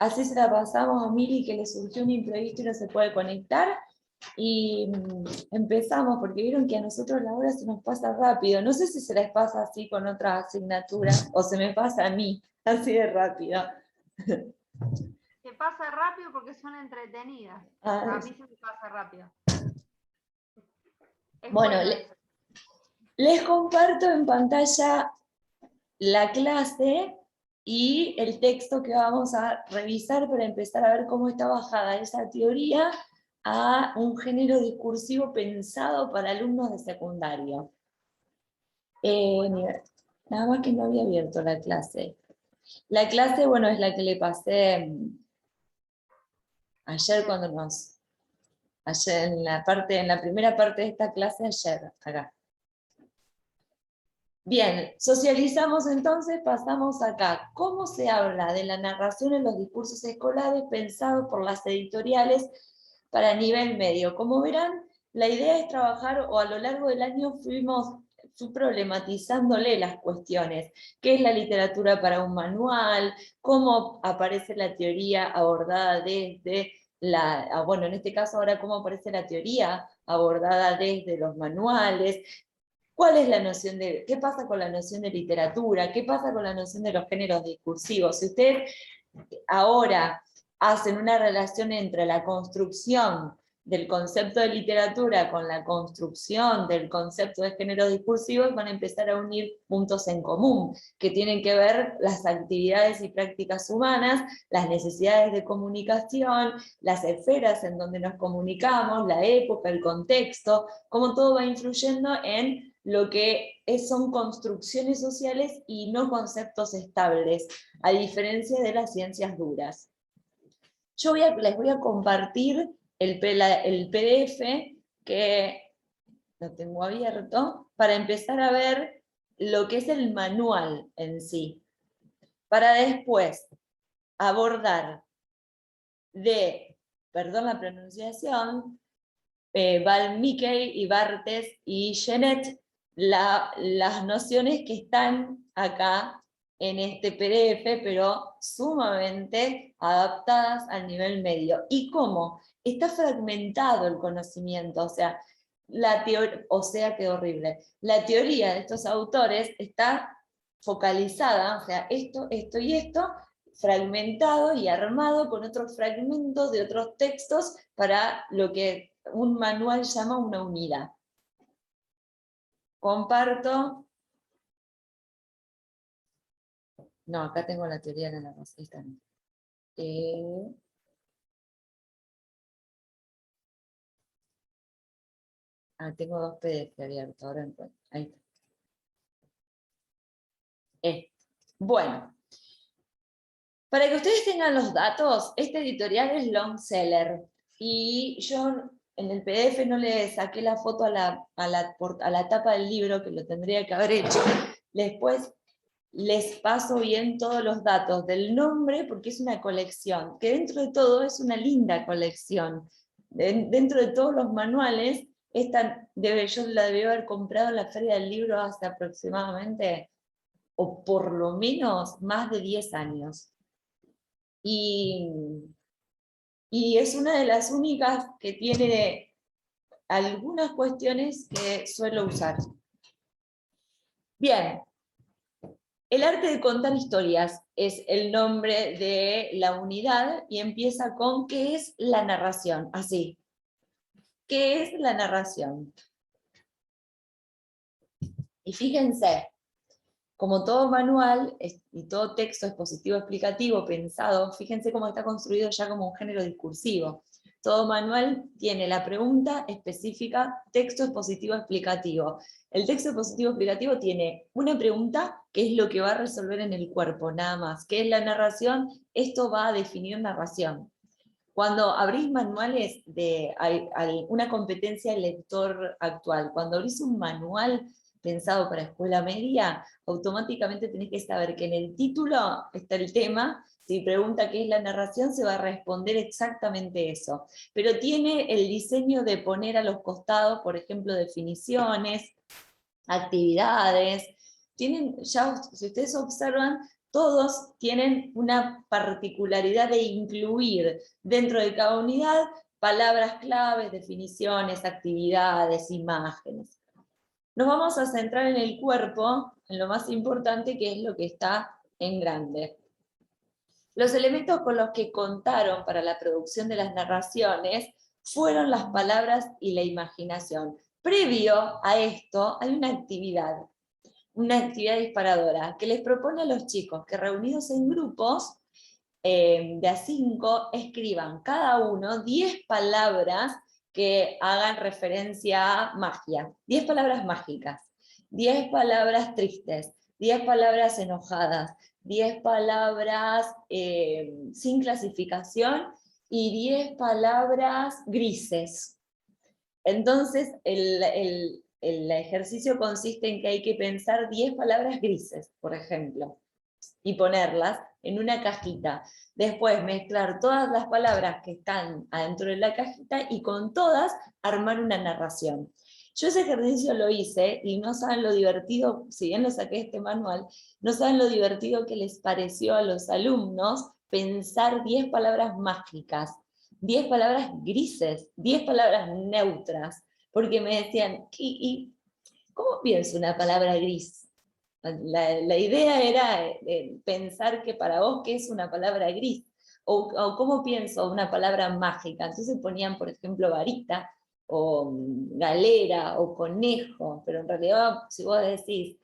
así se la pasamos a Mili, que le surgió un imprevisto y no se puede conectar, y empezamos, porque vieron que a nosotros la hora se nos pasa rápido. No sé si se les pasa así con otras asignaturas, o se me pasa a mí, así de rápido. Se pasa rápido porque son entretenidas. A mí se me pasa rápido. Bueno, les comparto en pantalla la clase y el texto que vamos a revisar para empezar a ver cómo está bajada esa teoría a un género discursivo pensado para alumnos de secundario. Nada más que no había abierto la clase. La clase, bueno, es la que le pasé ayer ayer en la primera parte de esta clase, ayer, acá. Bien, socializamos entonces, pasamos acá. ¿Cómo se habla de la narración en los discursos escolares pensados por las editoriales para nivel medio? Como verán, la idea es trabajar, o a lo largo del año fui problematizándole las cuestiones. ¿Qué es la literatura para un manual? ¿Cómo aparece la teoría abordada desde bueno, en este caso ahora cómo aparece la teoría abordada desde los manuales? ¿Cuál es la noción de, qué pasa con la noción de literatura? ¿Qué pasa con la noción de los géneros discursivos? Si ustedes ahora hacen una relación entre la construcción del concepto de literatura con la construcción del concepto de géneros discursivos, van a empezar a unir puntos en común, que tienen que ver las actividades y prácticas humanas, las necesidades de comunicación, las esferas en donde nos comunicamos, la época, el contexto, cómo todo va influyendo en lo que son construcciones sociales y no conceptos estables, a diferencia de las ciencias duras. Yo les voy a compartir el PDF, que lo tengo abierto, para empezar a ver lo que es el manual en sí, para después abordar perdón la pronunciación, Valmiki y Barthes y Genet, las nociones que están acá en este PDF, pero sumamente adaptadas al nivel medio. ¿Y cómo? Está fragmentado el conocimiento, o sea, qué horrible. La teoría de estos autores está focalizada, o sea, esto y esto, fragmentado y armado con otros fragmentos de otros textos para lo que un manual llama una unidad. Comparto. No, acá tengo la teoría de la narración. Tengo dos PDF abiertos, ahora encuentro. Ahí está. Bueno, para que ustedes tengan los datos, este editorial es long seller. Y yo en el PDF no le saqué la foto a la tapa del libro, que lo tendría que haber hecho. Después les paso bien todos los datos del nombre, porque es una colección, que dentro de todo es una linda colección. Dentro de todos los manuales, yo la debí haber comprado en la Feria del Libro hace aproximadamente, o por lo menos, más de 10 años. Y es una de las únicas que tiene algunas cuestiones que suelo usar. Bien, el arte de contar historias es el nombre de la unidad y empieza con ¿qué es la narración? Así. ¿Qué es la narración? Y fíjense, como todo manual y todo texto expositivo explicativo pensado, fíjense cómo está construido ya como un género discursivo. Todo manual tiene la pregunta específica, texto expositivo explicativo. El texto expositivo explicativo tiene una pregunta, que es lo que va a resolver en el cuerpo, nada más. ¿Qué es la narración? Esto va a definir narración. Cuando abrís manuales una competencia del lector actual, cuando abrís un manual pensado para escuela media, automáticamente tenés que saber que en el título está el tema. Si pregunta qué es la narración, se va a responder exactamente eso. Pero tiene el diseño de poner a los costados, por ejemplo, definiciones, actividades. Ya, si ustedes observan, todos tienen una particularidad de incluir dentro de cada unidad palabras claves, definiciones, actividades, imágenes. Nos vamos a centrar en el cuerpo, en lo más importante, que es lo que está en grande. Los elementos con los que contaron para la producción de las narraciones fueron las palabras y la imaginación. Previo a esto hay una actividad disparadora, que les propone a los chicos que reunidos en grupos de a 5 escriban cada uno 10 palabras que hagan referencia a magia, 10 palabras mágicas, 10 palabras tristes, 10 palabras enojadas, 10 palabras sin clasificación y 10 palabras grises. Entonces, el ejercicio consiste en que hay que pensar 10 palabras grises, por ejemplo, y ponerlas en una cajita. Después mezclar todas las palabras que están adentro de la cajita y con todas armar una narración. Yo ese ejercicio lo hice y no saben lo divertido, si bien lo saqué de este manual, no saben lo divertido que les pareció a los alumnos pensar 10 palabras mágicas, 10 palabras grises, 10 palabras neutras, porque me decían, ¿y cómo pienso una palabra gris? La idea era pensar que para vos, ¿qué es una palabra gris? O cómo pienso una palabra mágica. Entonces ponían, por ejemplo, varita, o galera, o conejo, pero en realidad, si vos decís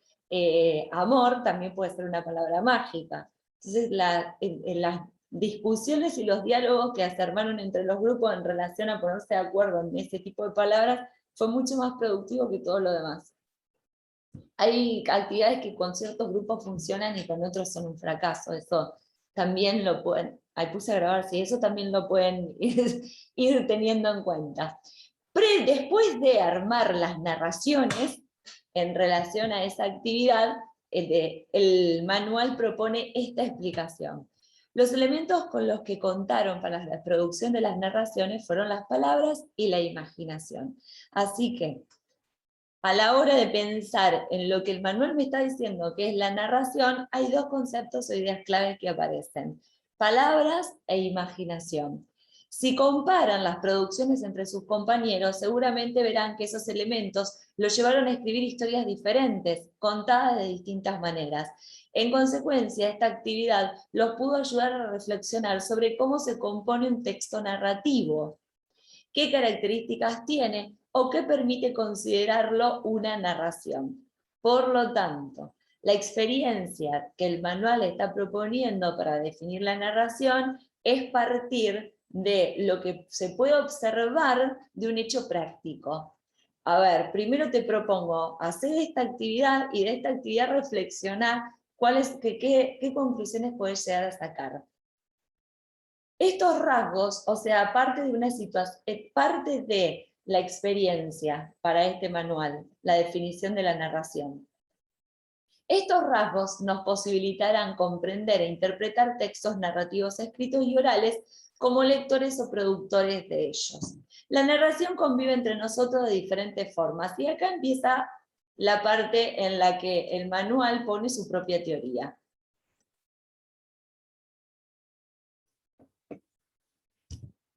amor, también puede ser una palabra mágica. Entonces, en las discusiones y los diálogos que se armaron entre los grupos en relación a ponerse de acuerdo en ese tipo de palabras, fue mucho más productivo que todo lo demás. Hay actividades que con ciertos grupos funcionan y con otros son un fracaso, eso también lo pueden, ahí puse a grabar, sí, eso también lo pueden ir teniendo en cuenta. Después de armar las narraciones en relación a esa actividad, el manual propone esta explicación. Los elementos con los que contaron para la producción de las narraciones fueron las palabras y la imaginación. Así que, a la hora de pensar en lo que el manual me está diciendo, que es la narración, hay dos conceptos o ideas claves que aparecen: palabras e imaginación. Si comparan las producciones entre sus compañeros, seguramente verán que esos elementos los llevaron a escribir historias diferentes, contadas de distintas maneras. En consecuencia, esta actividad los pudo ayudar a reflexionar sobre cómo se compone un texto narrativo, qué características tiene o qué permite considerarlo una narración. Por lo tanto, la experiencia que el manual está proponiendo para definir la narración es partir de lo que se puede observar de un hecho práctico. A ver, primero te propongo hacer esta actividad y de esta actividad reflexionar qué conclusiones puedes llegar a sacar. Estos rasgos, o sea, parte de una situación, parte de la experiencia para este manual, la definición de la narración. Estos rasgos nos posibilitarán comprender e interpretar textos narrativos escritos y orales como lectores o productores de ellos. La narración convive entre nosotros de diferentes formas, y acá empieza la parte en la que el manual pone su propia teoría.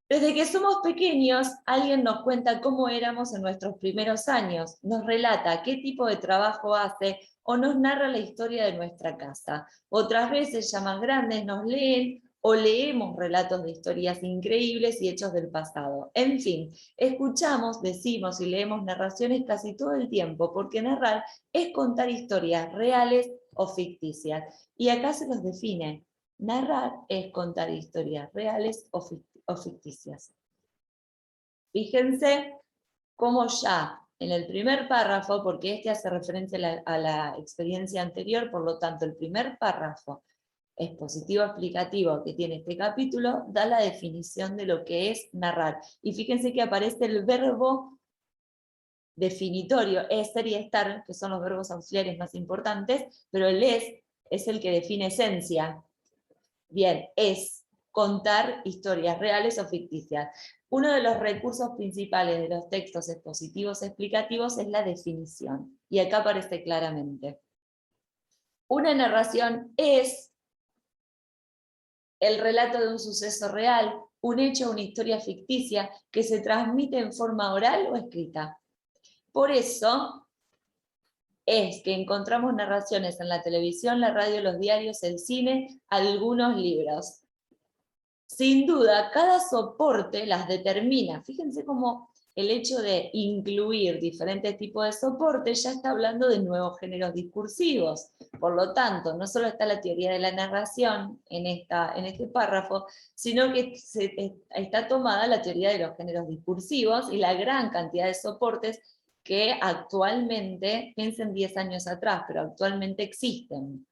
Desde que somos pequeños, alguien nos cuenta cómo éramos en nuestros primeros años, nos relata qué tipo de trabajo hace o nos narra la historia de nuestra casa. Otras veces, ya más grandes, nos leen o leemos relatos de historias increíbles y hechos del pasado. En fin, escuchamos, decimos y leemos narraciones casi todo el tiempo, porque narrar es contar historias reales o ficticias. Y acá se los define. Narrar es contar historias reales o ficticias. Fíjense cómo ya en el primer párrafo, porque este hace referencia a la experiencia anterior, por lo tanto el primer párrafo expositivo explicativo que tiene este capítulo da la definición de lo que es narrar. Y fíjense que aparece el verbo definitorio, ser y estar, que son los verbos auxiliares más importantes, pero el es el que define esencia. Bien, es contar historias reales o ficticias. Uno de los recursos principales de los textos expositivos explicativos es la definición, y acá aparece claramente. Una narración es el relato de un suceso real, un hecho o una historia ficticia que se transmite en forma oral o escrita. Por eso es que encontramos narraciones en la televisión, la radio, los diarios, el cine, algunos libros. Sin duda, cada soporte las determina. Fíjense cómo el hecho de incluir diferentes tipos de soportes ya está hablando de nuevos géneros discursivos. Por lo tanto, no solo está la teoría de la narración en este párrafo, sino que está tomada la teoría de los géneros discursivos y la gran cantidad de soportes que actualmente, piensen 10 años atrás, pero actualmente existen.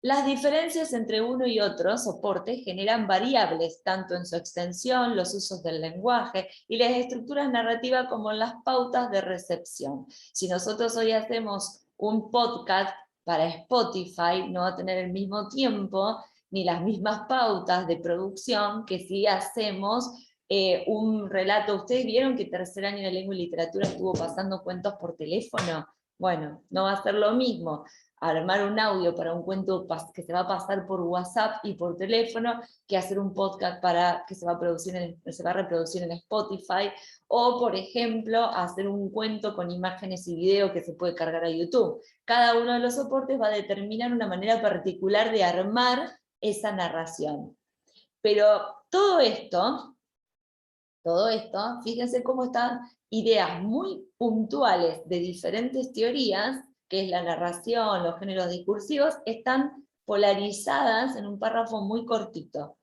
Las diferencias entre uno y otro soporte generan variables, tanto en su extensión, los usos del lenguaje y las estructuras narrativas como en las pautas de recepción. Si nosotros hoy hacemos un podcast para Spotify, no va a tener el mismo tiempo ni las mismas pautas de producción que si hacemos un relato. ¿Ustedes vieron que tercer año de lengua y literatura estuvo pasando cuentos por teléfono? Bueno, no va a ser lo mismo armar un audio para un cuento que se va a pasar por WhatsApp y por teléfono, que hacer un podcast que se va a reproducir en Spotify, o por ejemplo, hacer un cuento con imágenes y video que se puede cargar a YouTube. Cada uno de los soportes va a determinar una manera particular de armar esa narración. Pero todo esto, fíjense cómo están ideas muy puntuales de diferentes teorías, que es la narración, los géneros discursivos, están polarizadas en un párrafo muy cortito.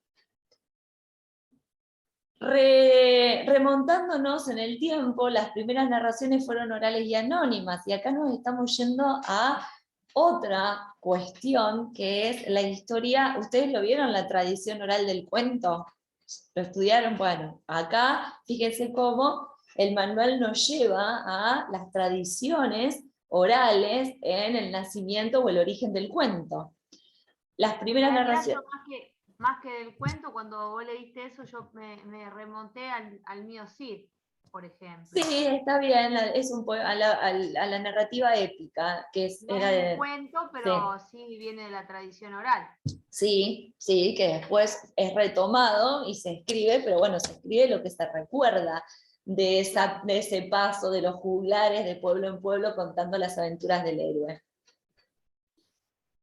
Remontándonos en el tiempo, las primeras narraciones fueron orales y anónimas, y acá nos estamos yendo a otra cuestión, que es la historia. ¿Ustedes lo vieron, la tradición oral del cuento? ¿Lo estudiaron? Bueno, acá fíjense cómo el manual nos lleva a las tradiciones orales en el nacimiento o el origen del cuento. Las primeras narraciones... Más que del cuento, cuando vos leíste eso, yo me remonté al mío Cid, por ejemplo. Sí, está bien, es un poema, a la narrativa épica, que era de cuento, pero sí viene de la tradición oral. Sí, sí, que después es retomado y se escribe, pero bueno, se escribe lo que se recuerda de ese paso de los juglares de pueblo en pueblo contando las aventuras del héroe.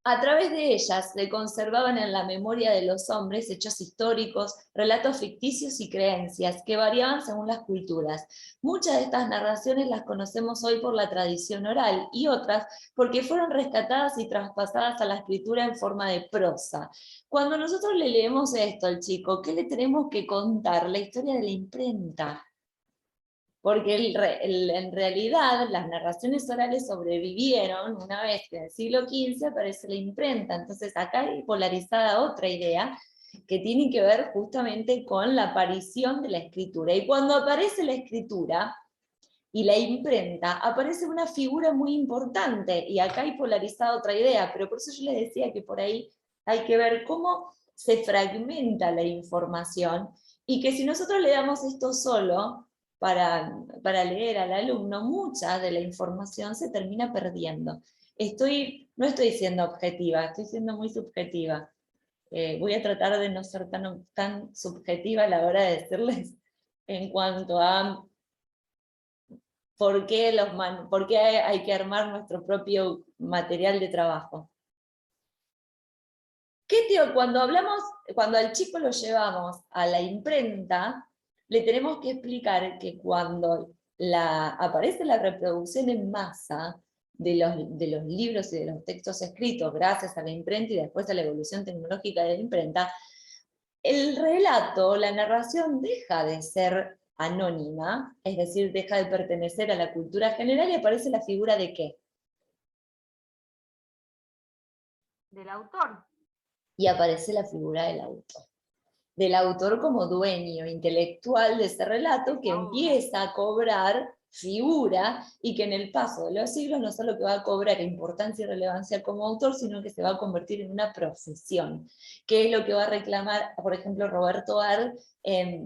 A través de ellas se conservaban en la memoria de los hombres hechos históricos, relatos ficticios y creencias que variaban según las culturas. Muchas de estas narraciones las conocemos hoy por la tradición oral y otras porque fueron rescatadas y traspasadas a la escritura en forma de prosa. Cuando nosotros le leemos esto al chico, ¿qué le tenemos que contar? La historia de la imprenta. Porque en realidad las narraciones orales sobrevivieron una vez que en el siglo XV aparece la imprenta. Entonces acá hay polarizada otra idea que tiene que ver justamente con la aparición de la escritura. Y cuando aparece la escritura y la imprenta, aparece una figura muy importante, y acá hay polarizada otra idea, pero por eso yo les decía que por ahí hay que ver cómo se fragmenta la información, y que si nosotros le damos esto solo para leer al alumno, mucha de la información se termina perdiendo. No estoy siendo objetiva, estoy siendo muy subjetiva. Voy a tratar de no ser tan subjetiva a la hora de decirles en cuanto a por qué hay que armar nuestro propio material de trabajo. Cuando al chico lo llevamos a la imprenta, le tenemos que explicar que cuando aparece la reproducción en masa de los libros y de los textos escritos gracias a la imprenta y después a la evolución tecnológica de la imprenta, el relato, la narración deja de ser anónima, es decir, deja de pertenecer a la cultura general y aparece la figura ¿de qué? Del autor. Y aparece la figura del autor como dueño intelectual de ese relato que empieza a cobrar figura y que en el paso de los siglos no solo que va a cobrar importancia y relevancia como autor, sino que se va a convertir en una profesión, que es lo que va a reclamar, por ejemplo, Roberto Ard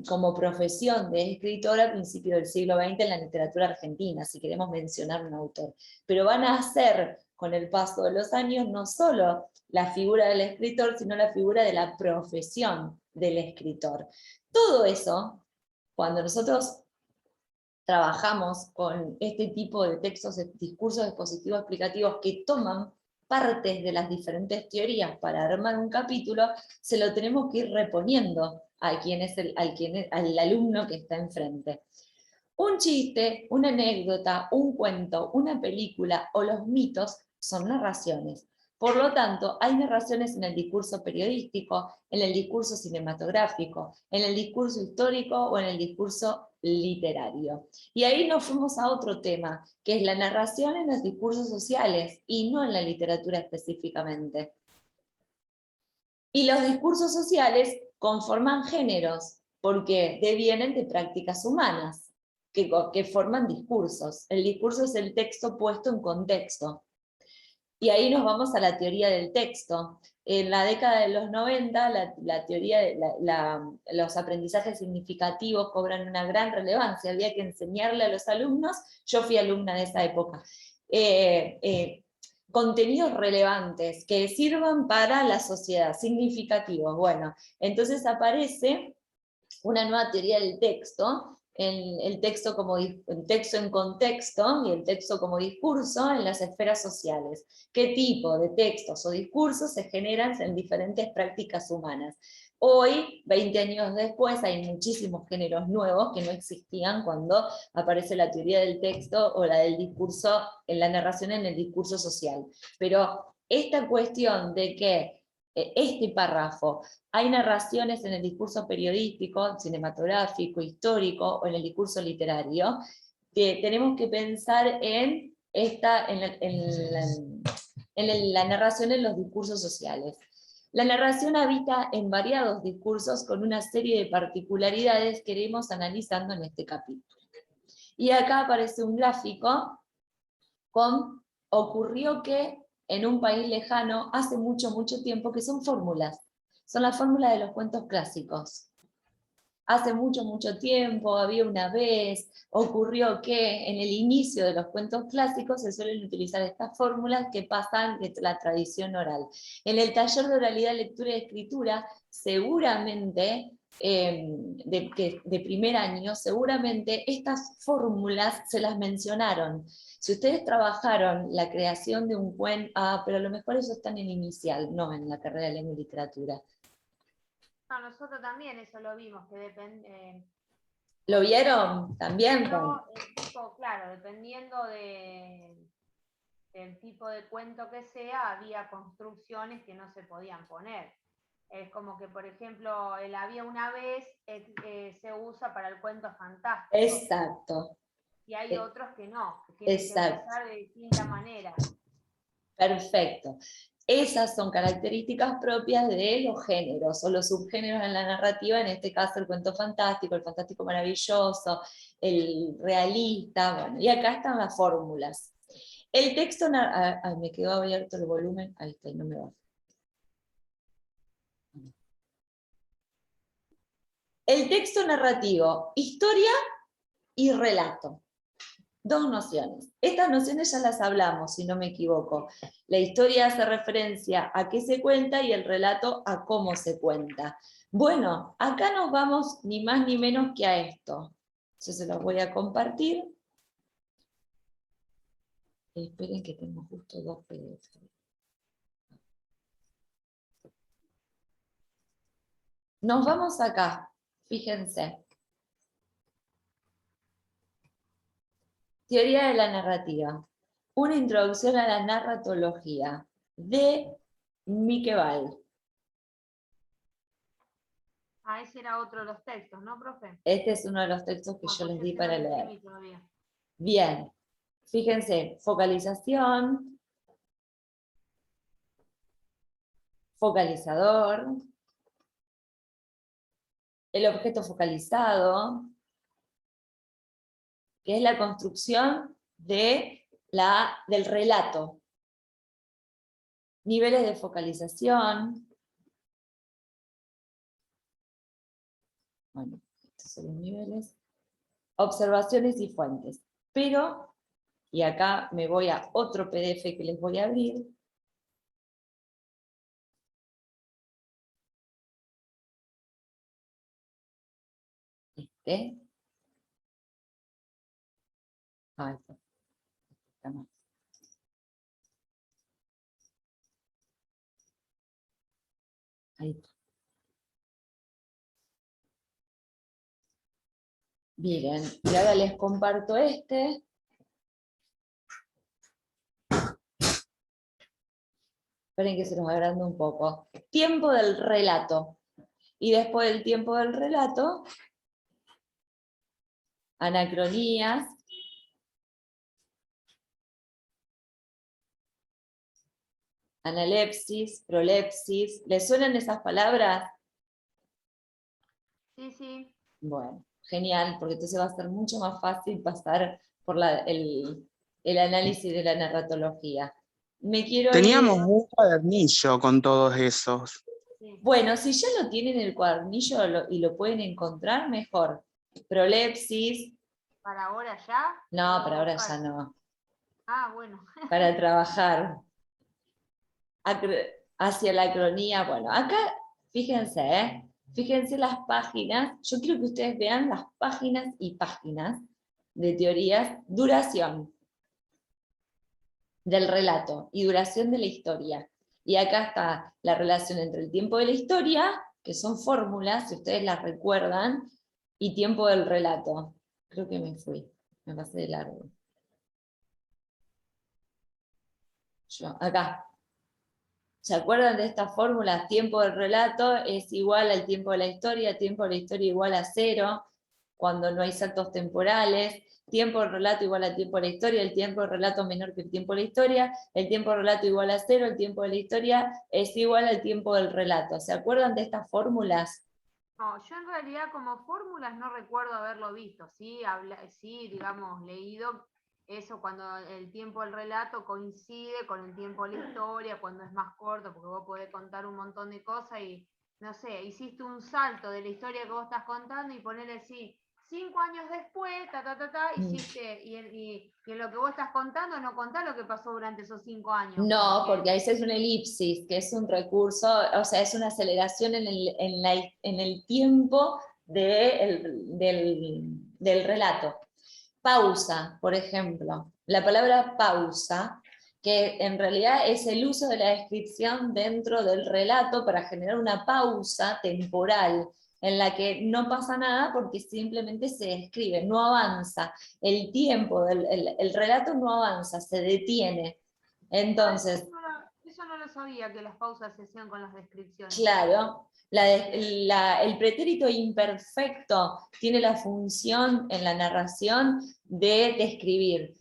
como profesión de escritor a principios del siglo XX en la literatura argentina, si queremos mencionar un autor. Pero van a hacer con el paso de los años no solo la figura del escritor, sino la figura de la profesión del escritor. Todo eso, cuando nosotros trabajamos con este tipo de textos, de discursos expositivos explicativos que toman partes de las diferentes teorías para armar un capítulo, se lo tenemos que ir reponiendo al alumno que está enfrente. Un chiste, una anécdota, un cuento, una película o los mitos son narraciones. Por lo tanto, hay narraciones en el discurso periodístico, en el discurso cinematográfico, en el discurso histórico o en el discurso literario. Y ahí nos fuimos a otro tema, que es la narración en los discursos sociales y no en la literatura específicamente. Y los discursos sociales conforman géneros, porque devienen de prácticas humanas, que forman discursos. El discurso es el texto puesto en contexto. Y ahí nos vamos a la teoría del texto. En la década de los 90, la teoría los aprendizajes significativos cobran una gran relevancia. Había que enseñarle a los alumnos, yo fui alumna de esa época, contenidos relevantes que sirvan para la sociedad, significativos. Bueno, entonces aparece una nueva teoría del texto, el texto en contexto y el texto como discurso en las esferas sociales. ¿Qué tipo de textos o discursos se generan en diferentes prácticas humanas? Hoy, 20 años después, hay muchísimos géneros nuevos que no existían cuando aparece la teoría del texto o la del discurso, en la narración en el discurso social. Pero esta cuestión de que este párrafo, hay narraciones en el discurso periodístico, cinematográfico, histórico o en el discurso literario, que tenemos que pensar en la narración en los discursos sociales. La narración habita en variados discursos con una serie de particularidades que iremos analizando en este capítulo. Y acá aparece un gráfico con ocurrió que en un país lejano, hace mucho, mucho tiempo, que son fórmulas. Son las fórmulas de los cuentos clásicos. Hace mucho, mucho tiempo, había una vez, ocurrió que en el inicio de los cuentos clásicos se suelen utilizar estas fórmulas que pasan de la tradición oral. En el taller de oralidad, lectura y escritura, seguramente, de primer año, seguramente estas fórmulas se las mencionaron. Si ustedes trabajaron la creación de un cuento, pero a lo mejor eso está en el inicial, no en la carrera de lengua y literatura. No, nosotros también eso lo vimos, que depende. ¿Lo vieron también? Pero el tipo, claro, dependiendo del tipo de cuento que sea, había construcciones que no se podían poner. Es como que, por ejemplo, el había una vez se usa para el cuento fantástico. Exacto. Y hay otros que no, que tienen que empezar de distinta manera. Perfecto. Esas son características propias de los géneros o los subgéneros en la narrativa, en este caso el cuento fantástico, el fantástico maravilloso, el realista, bueno, y acá están las fórmulas. El texto, me quedó abierto el volumen, ahí está, no me va. El texto narrativo, historia y relato. Dos nociones. Estas nociones ya las hablamos, si no me equivoco. La historia hace referencia a qué se cuenta y el relato a cómo se cuenta. Bueno, acá nos vamos ni más ni menos que a esto. Yo se los voy a compartir. Esperen que tengo justo dos PDF. Nos vamos acá, fíjense. Teoría de la narrativa. Una introducción a la narratología de Miqueval. Ese era otro de los textos, ¿no, profe? Este es uno de los textos que yo les di para leer. Todavía. Bien, fíjense, focalización, focalizador, el objeto focalizado, que es la construcción del relato. Niveles de focalización. Bueno, estos son los niveles. Observaciones y fuentes. Pero, y acá me voy a otro PDF que les voy a abrir. ¿Qué? Ah, esto está mal. Ahí está. Miren, y ahora les comparto este. Esperen que se los agrande un poco. Tiempo del relato. Y después del tiempo del relato, anacronías, analepsis, prolepsis. ¿Les suenan esas palabras? Sí, sí. Bueno, genial, porque entonces va a ser mucho más fácil pasar por el análisis de la narratología. Me quiero Teníamos ir. un cuadernillo con todos esos. Sí. Bueno, si ya lo tienen en el cuadernillo y lo pueden encontrar, mejor. Prolepsis, ¿Para ahora ya? no, ¿O para ahora buscar? ya no. Ah, bueno. Para trabajar. Hacia la cronía, bueno, acá, fíjense, fíjense las páginas, yo quiero que ustedes vean las páginas y páginas de teorías, duración del relato y duración de la historia. Y acá está la relación entre el tiempo de la historia, que son fórmulas, si ustedes las recuerdan, y tiempo del relato. Creo que me fui, me pasé de largo. Acá. ¿Se acuerdan de esta fórmula? Tiempo del relato es igual al tiempo de la historia igual a 0, cuando no hay saltos temporales, tiempo del relato igual al tiempo de la historia, el tiempo del relato menor que el tiempo de la historia, el tiempo del relato igual a 0, el tiempo de la historia es igual al tiempo del relato. ¿Se acuerdan de estas fórmulas? No, yo en realidad como fórmulas no recuerdo haberlo visto, sí, sí, digamos, leído eso cuando el tiempo del relato coincide con el tiempo de la historia, cuando es más corto, porque vos podés contar un montón de cosas y, no sé, hiciste un salto de la historia que vos estás contando y ponerle así, 5 años después, hiciste, y en lo que vos estás contando no contás lo que pasó durante esos 5 años. No, porque ahí es una elipsis, que es un recurso, o sea, es una aceleración en el tiempo del relato. Pausa, por ejemplo. La palabra pausa, que en realidad es el uso de la descripción dentro del relato para generar una pausa temporal en la que no pasa nada porque simplemente se describe, no avanza. El tiempo, el relato no avanza, se detiene. Entonces, Eso no lo sabía, que las pausas se hacían con las descripciones. claro, el pretérito imperfecto tiene la función en la narración de describir.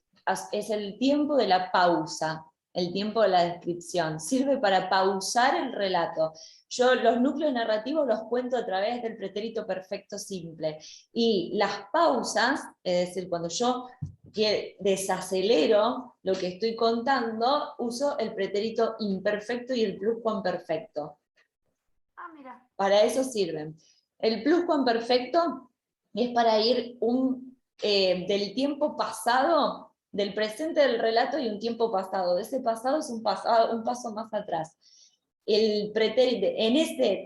Es el tiempo de la pausa, el tiempo de la descripción. Sirve para pausar el relato. Yo los núcleos narrativos los cuento a través del pretérito perfecto simple. Y las pausas, es decir, cuando yo desacelero lo que estoy contando, uso el pretérito imperfecto y el pluscuamperfecto. Ah, mira. Para eso sirven. El pluscuamperfecto es para ir del tiempo pasado, del presente del relato y un tiempo pasado. De ese pasado es un paso más atrás. El pretérito,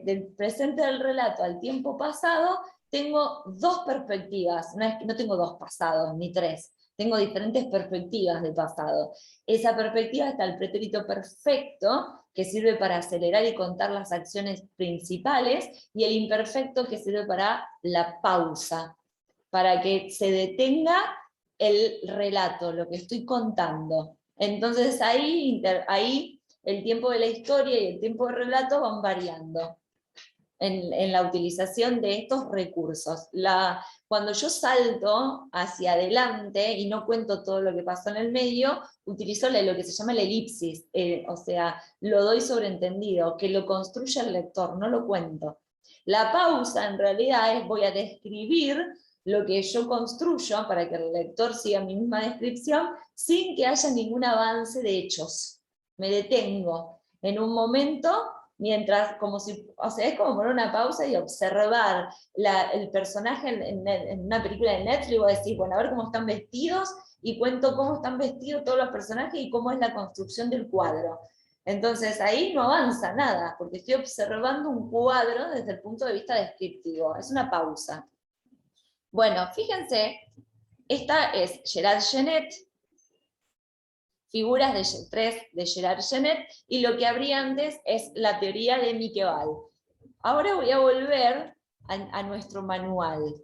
del presente del relato al tiempo pasado, tengo dos perspectivas, no tengo dos pasados ni tres, tengo diferentes perspectivas de pasado. Esa perspectiva está el pretérito perfecto, que sirve para acelerar y contar las acciones principales, y el imperfecto, que sirve para la pausa, para que se detenga el relato, lo que estoy contando. Entonces ahí el tiempo de la historia y el tiempo del relato van variando en la utilización de estos recursos. Cuando yo salto hacia adelante y no cuento todo lo que pasó en el medio, utilizo lo que se llama la elipsis, o sea, lo doy sobreentendido, que lo construya el lector, no lo cuento. La pausa en realidad es voy a describir lo que yo construyo para que el lector siga mi misma descripción sin que haya ningún avance de hechos. Me detengo en un momento mientras, como si, o sea, es como poner una pausa y observar el personaje en una película de Netflix, y vos decís, bueno, a ver cómo están vestidos, y cuento cómo están vestidos todos los personajes y cómo es la construcción del cuadro. Entonces ahí no avanza nada, porque estoy observando un cuadro desde el punto de vista descriptivo, es una pausa. Bueno, fíjense, esta es Gerard Genet, figuras de 3 de Gerard Genet, y lo que habría antes es la teoría de Miqueval. Ahora voy a volver a nuestro manual.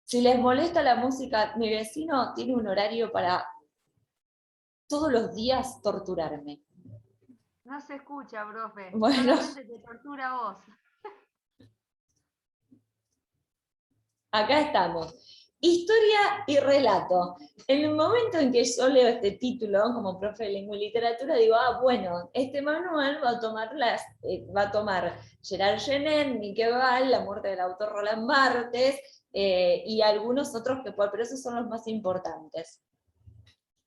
Si les molesta la música, mi vecino tiene un horario para todos los días torturarme. No se escucha, profe. Bueno. Solamente te tortura vos. Acá estamos. Historia y relato. En el momento en que yo leo este título, como profe de lengua y literatura, digo, bueno, este manual va a tomar Gerard Genet, Miqueval, La muerte del autor Roland Barthes, y algunos otros pero esos son los más importantes.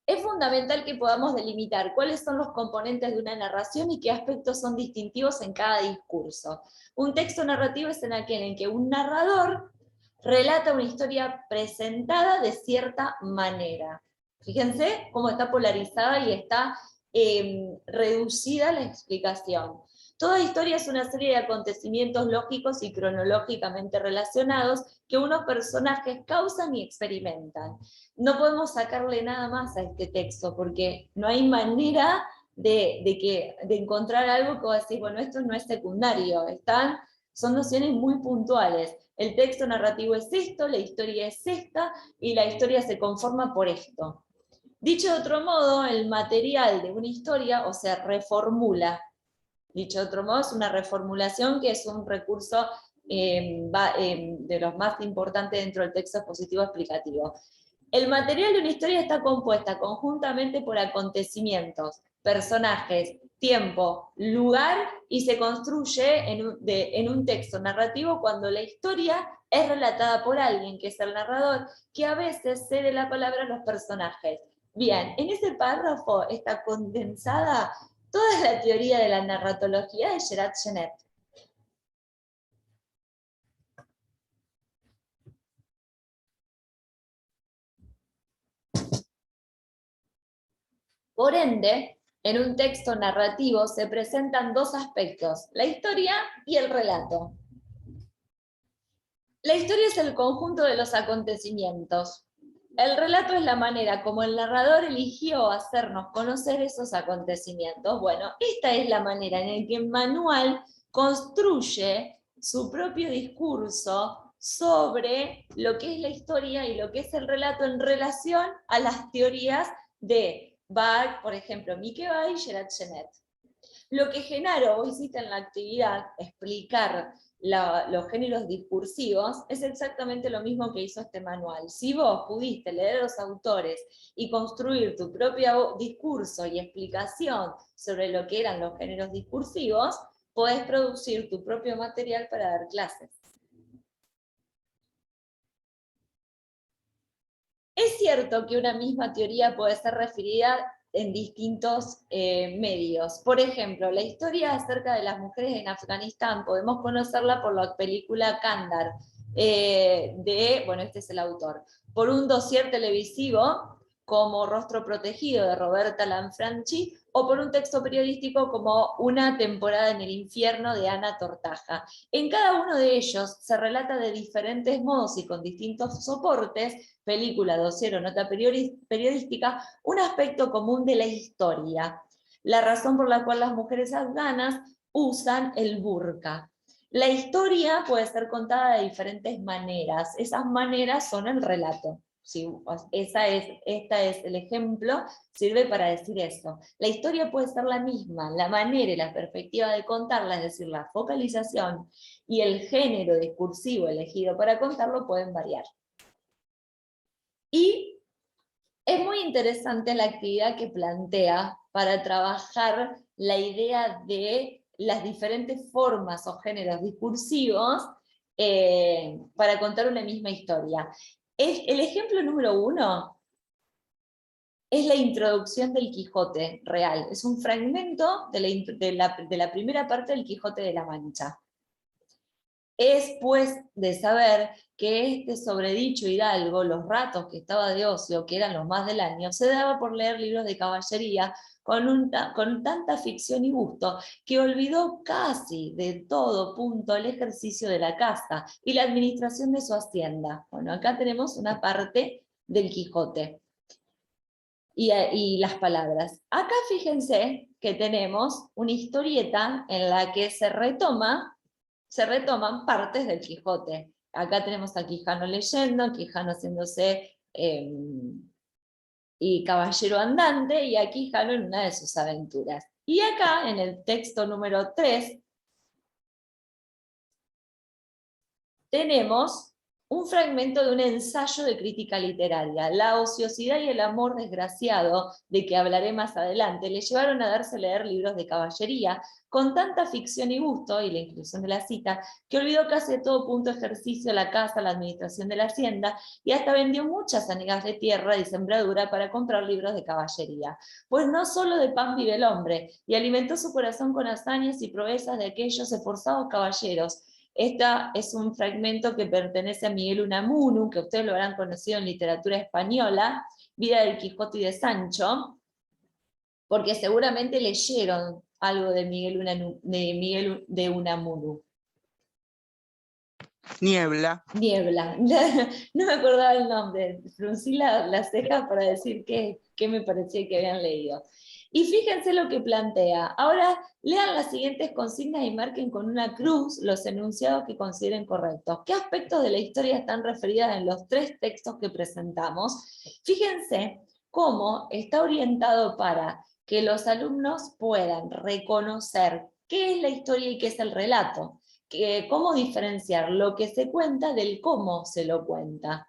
Es fundamental que podamos delimitar cuáles son los componentes de una narración y qué aspectos son distintivos en cada discurso. Un texto narrativo es en aquel en que un narrador relata una historia presentada de cierta manera. Fíjense cómo está polarizada y está reducida la explicación. Toda historia es una serie de acontecimientos lógicos y cronológicamente relacionados que unos personajes causan y experimentan. No podemos sacarle nada más a este texto, porque no hay manera de encontrar algo que vos decís, bueno, esto no es secundario, son nociones muy puntuales. El texto narrativo es esto, la historia es esta, y la historia se conforma por esto. Dicho de otro modo, el material de una historia, o sea, reformula. Dicho de otro modo, es una reformulación que es un recurso de los más importantes dentro del texto expositivo explicativo. El material de una historia está compuesta conjuntamente por acontecimientos, personajes, tiempo, lugar, y se construye en un texto narrativo cuando la historia es relatada por alguien, que es el narrador, que a veces cede la palabra a los personajes. Bien, en ese párrafo está condensada toda la teoría de la narratología de Gerard Genet. Por ende, en un texto narrativo se presentan dos aspectos, la historia y el relato. La historia es el conjunto de los acontecimientos. El relato es la manera como el narrador eligió hacernos conocer esos acontecimientos. Bueno, esta es la manera en la que el manual construye su propio discurso sobre lo que es la historia y lo que es el relato en relación a las teorías de Bach, por ejemplo, Miqueval y Gerard Genet. Lo que Genaro, vos hiciste en la actividad, explicar los géneros discursivos, es exactamente lo mismo que hizo este manual. Si vos pudiste leer a los autores y construir tu propio discurso y explicación sobre lo que eran los géneros discursivos, podés producir tu propio material para dar clases. Es cierto que una misma teoría puede ser referida en distintos medios. Por ejemplo, la historia acerca de las mujeres en Afganistán, podemos conocerla por la película Kandar, bueno, este es el autor, por un dossier televisivo como Rostro Protegido de Roberta Lanfranchi, o por un texto periodístico como Una temporada en el infierno de Ana Tortaja. En cada uno de ellos se relata de diferentes modos y con distintos soportes, película, dossier o nota periodística, un aspecto común de la historia, la razón por la cual las mujeres afganas usan el burka. La historia puede ser contada de diferentes maneras, esas maneras son el relato. Sí, este es el ejemplo, sirve para decir eso. La historia puede ser la misma, la manera y la perspectiva de contarla, es decir, la focalización y el género discursivo elegido para contarlo pueden variar. Y es muy interesante la actividad que plantea para trabajar la idea de las diferentes formas o géneros discursivos para contar una misma historia. El ejemplo número 1 es la introducción del Quijote real. Es un fragmento de la primera parte del Quijote de la Mancha. Es pues de saber que este sobredicho hidalgo, los ratos que estaba de ocio, que eran los más del año, se daba por leer libros de caballería, con tanta ficción y gusto, que olvidó casi de todo punto el ejercicio de la casa y la administración de su hacienda. Bueno, acá tenemos una parte del Quijote. Y las palabras. Acá fíjense que tenemos una historieta en la que se retoman partes del Quijote. Acá tenemos a Quijano leyendo, Quijano haciéndose y caballero andante, y a Quijano en una de sus aventuras. Y acá, en el texto número 3, tenemos un fragmento de un ensayo de crítica literaria. La ociosidad y el amor desgraciado, de que hablaré más adelante, le llevaron a darse a leer libros de caballería, con tanta ficción y gusto, y la inclusión de la cita, que olvidó casi a todo punto ejercicio la casa, la administración de la hacienda, y hasta vendió muchas anegas de tierra y sembradura para comprar libros de caballería. Pues no solo de pan vive el hombre, y alimentó su corazón con hazañas y proezas de aquellos esforzados caballeros. Este es un fragmento que pertenece a Miguel Unamuno, que ustedes lo habrán conocido en literatura española, Vida del Quijote y de Sancho, porque seguramente leyeron algo de Miguel de Unamuno. Niebla. Niebla, no me acordaba el nombre, fruncí la ceja para decir qué me parecía que habían leído. Y fíjense lo que plantea. Ahora lean las siguientes consignas y marquen con una cruz los enunciados que consideren correctos. ¿Qué aspectos de la historia están referidos en los 3 textos que presentamos? Fíjense cómo está orientado para que los alumnos puedan reconocer qué es la historia y qué es el relato. Cómo diferenciar lo que se cuenta del cómo se lo cuenta.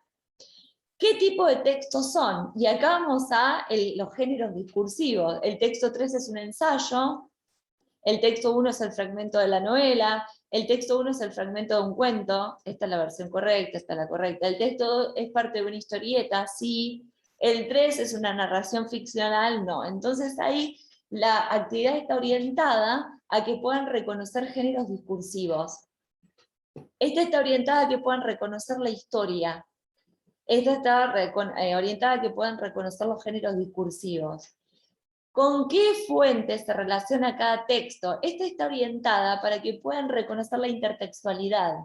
¿Qué tipo de textos son? Y acá vamos a los géneros discursivos. El texto 3 es un ensayo, el texto 1 es el fragmento de la novela, el texto 1 es el fragmento de un cuento, esta es la versión correcta, esta es la correcta. El texto 2 es parte de una historieta, sí. El 3 es una narración ficcional, no. Entonces ahí la actividad está orientada a que puedan reconocer géneros discursivos. Esta está orientada a que puedan reconocer la historia. Esta está orientada a que puedan reconocer los géneros discursivos. ¿Con qué fuentes se relaciona cada texto? Esta está orientada para que puedan reconocer la intertextualidad.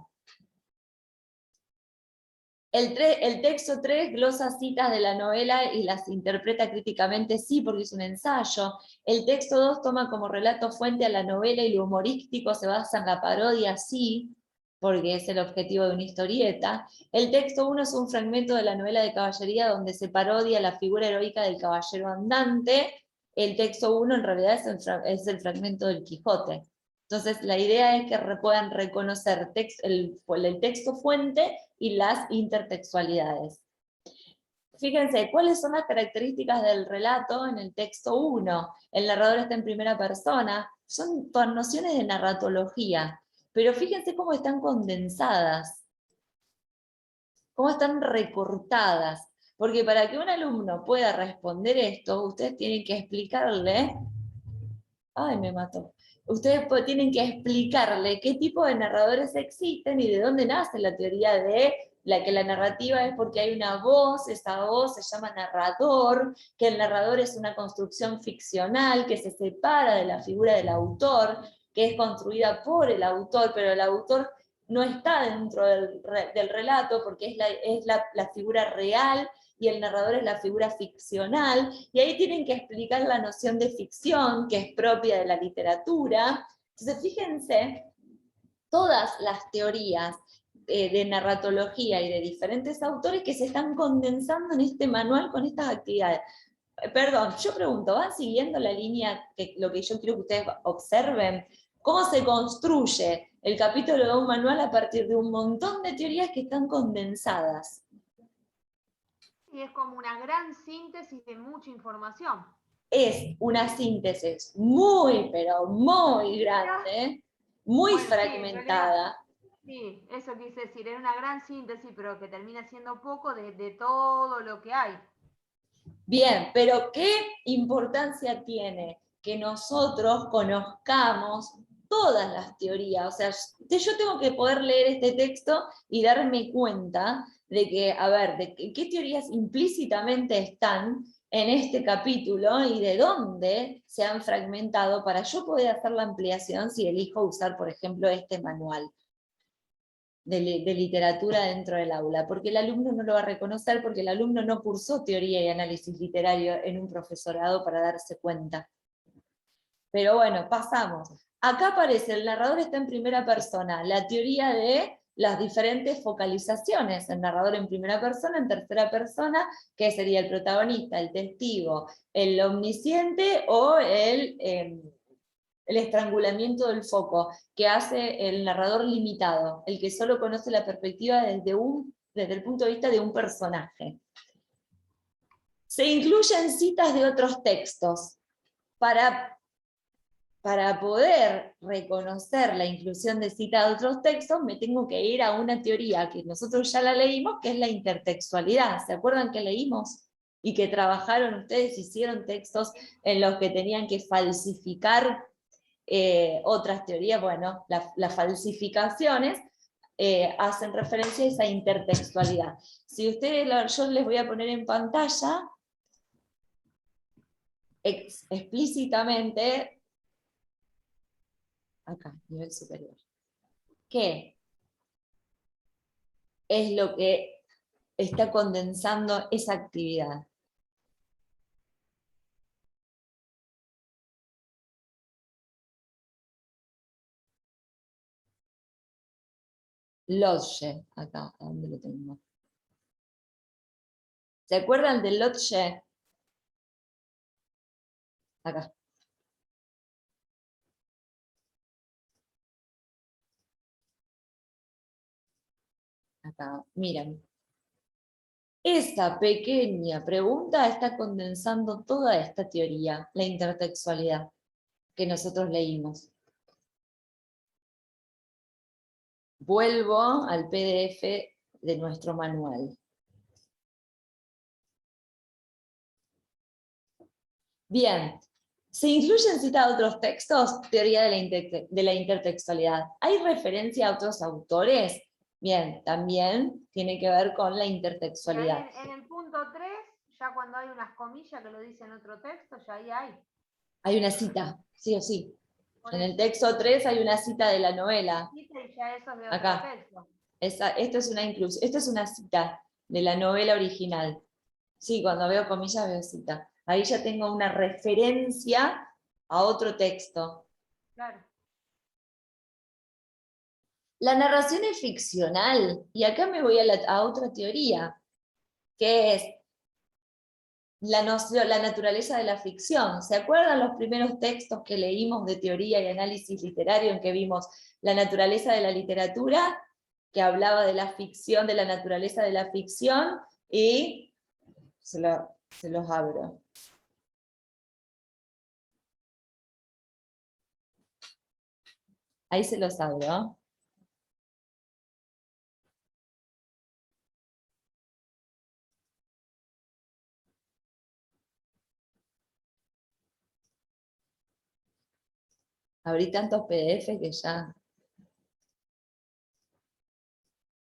El texto 3 glosa citas de la novela y las interpreta críticamente, sí, porque es un ensayo. El texto 2 toma como relato fuente a la novela y lo humorístico se basa en la parodia, sí, porque es el objetivo de una historieta. El texto 1 es un fragmento de la novela de caballería donde se parodia la figura heroica del caballero andante. El texto 1 en realidad es el fragmento del Quijote. Entonces la idea es que puedan reconocer el texto fuente y las intertextualidades. Fíjense, ¿cuáles son las características del relato en el texto 1? El narrador está en primera persona, son nociones de narratología, pero fíjense cómo están condensadas, cómo están recortadas, porque para que un alumno pueda responder esto, ustedes tienen que explicarle, ¡ay, me mató! Ustedes tienen que explicarle qué tipo de narradores existen y de dónde nace la teoría de que la narrativa es porque hay una voz, esa voz se llama narrador, que el narrador es una construcción ficcional que se separa de la figura del autor, que es construida por el autor, pero el autor no está dentro del relato porque es la figura real y el narrador es la figura ficcional, y ahí tienen que explicar la noción de ficción, que es propia de la literatura. Entonces, fíjense, todas las teorías de narratología y de diferentes autores que se están condensando en este manual con estas actividades. Perdón, yo pregunto, ¿van siguiendo la línea, lo que yo quiero que ustedes observen? ¿Cómo se construye el capítulo de un manual a partir de un montón de teorías que están condensadas? Y es como una gran síntesis de mucha información. Es una síntesis muy, pero muy grande, muy fragmentada. Sí, eso quise decir, es una gran síntesis, pero que termina siendo poco de todo lo que hay. Bien, pero ¿qué importancia tiene que nosotros conozcamos todas las teorías? O sea, yo tengo que poder leer este texto y darme cuenta de que, a ver, de qué teorías implícitamente están en este capítulo y de dónde se han fragmentado para yo poder hacer la ampliación si elijo usar, por ejemplo, este manual de literatura dentro del aula, porque el alumno no lo va a reconocer, porque el alumno no cursó teoría y análisis literario en un profesorado para darse cuenta. Pero bueno, pasamos. Acá aparece, el narrador está en primera persona, la teoría de las diferentes focalizaciones, el narrador en primera persona, en tercera persona, que sería el protagonista, el testigo, el omnisciente o el estrangulamiento del foco, que hace el narrador limitado, el que solo conoce la perspectiva desde el punto de vista de un personaje. Se incluyen citas de otros textos. Para poder reconocer la inclusión de citas de otros textos, me tengo que ir a una teoría que nosotros ya la leímos, que es la intertextualidad. ¿Se acuerdan que leímos? Y que trabajaron ustedes, hicieron textos en los que tenían que falsificar otras teorías. Bueno, las falsificaciones hacen referencia a esa intertextualidad. Si ustedes, yo les voy a poner en pantalla explícitamente, acá, nivel superior, ¿qué es lo que está condensando esa actividad? Lodge, acá, ¿a dónde lo tengo? ¿Se acuerdan del Lodge? Acá. Acá, miren. Esa pequeña pregunta está condensando toda esta teoría, la intertextualidad, que nosotros leímos. Vuelvo al PDF de nuestro manual. Bien, ¿se incluyen citas de otros textos? Teoría de la intertextualidad. ¿Hay referencia a otros autores? Bien, también tiene que ver con la intertextualidad. En el punto 3, ya cuando hay unas comillas que lo dice en otro texto, ya ahí hay. Hay una cita, sí o sí. En el texto 3 hay una cita de la novela. Y ya eso es de Acá. otro texto. Esto es una inclusión, esto es una cita de la novela original. Sí, cuando veo comillas veo cita. Ahí ya tengo una referencia a otro texto. Claro. La narración es ficcional, y acá me voy a otra teoría, que es la naturaleza de la ficción. ¿Se acuerdan los primeros textos que leímos de teoría y análisis literario en que vimos la naturaleza de la literatura, que hablaba de la ficción, de la naturaleza de la ficción, y se los abro. Ahí se los abro. Abrí tantos PDF que ya...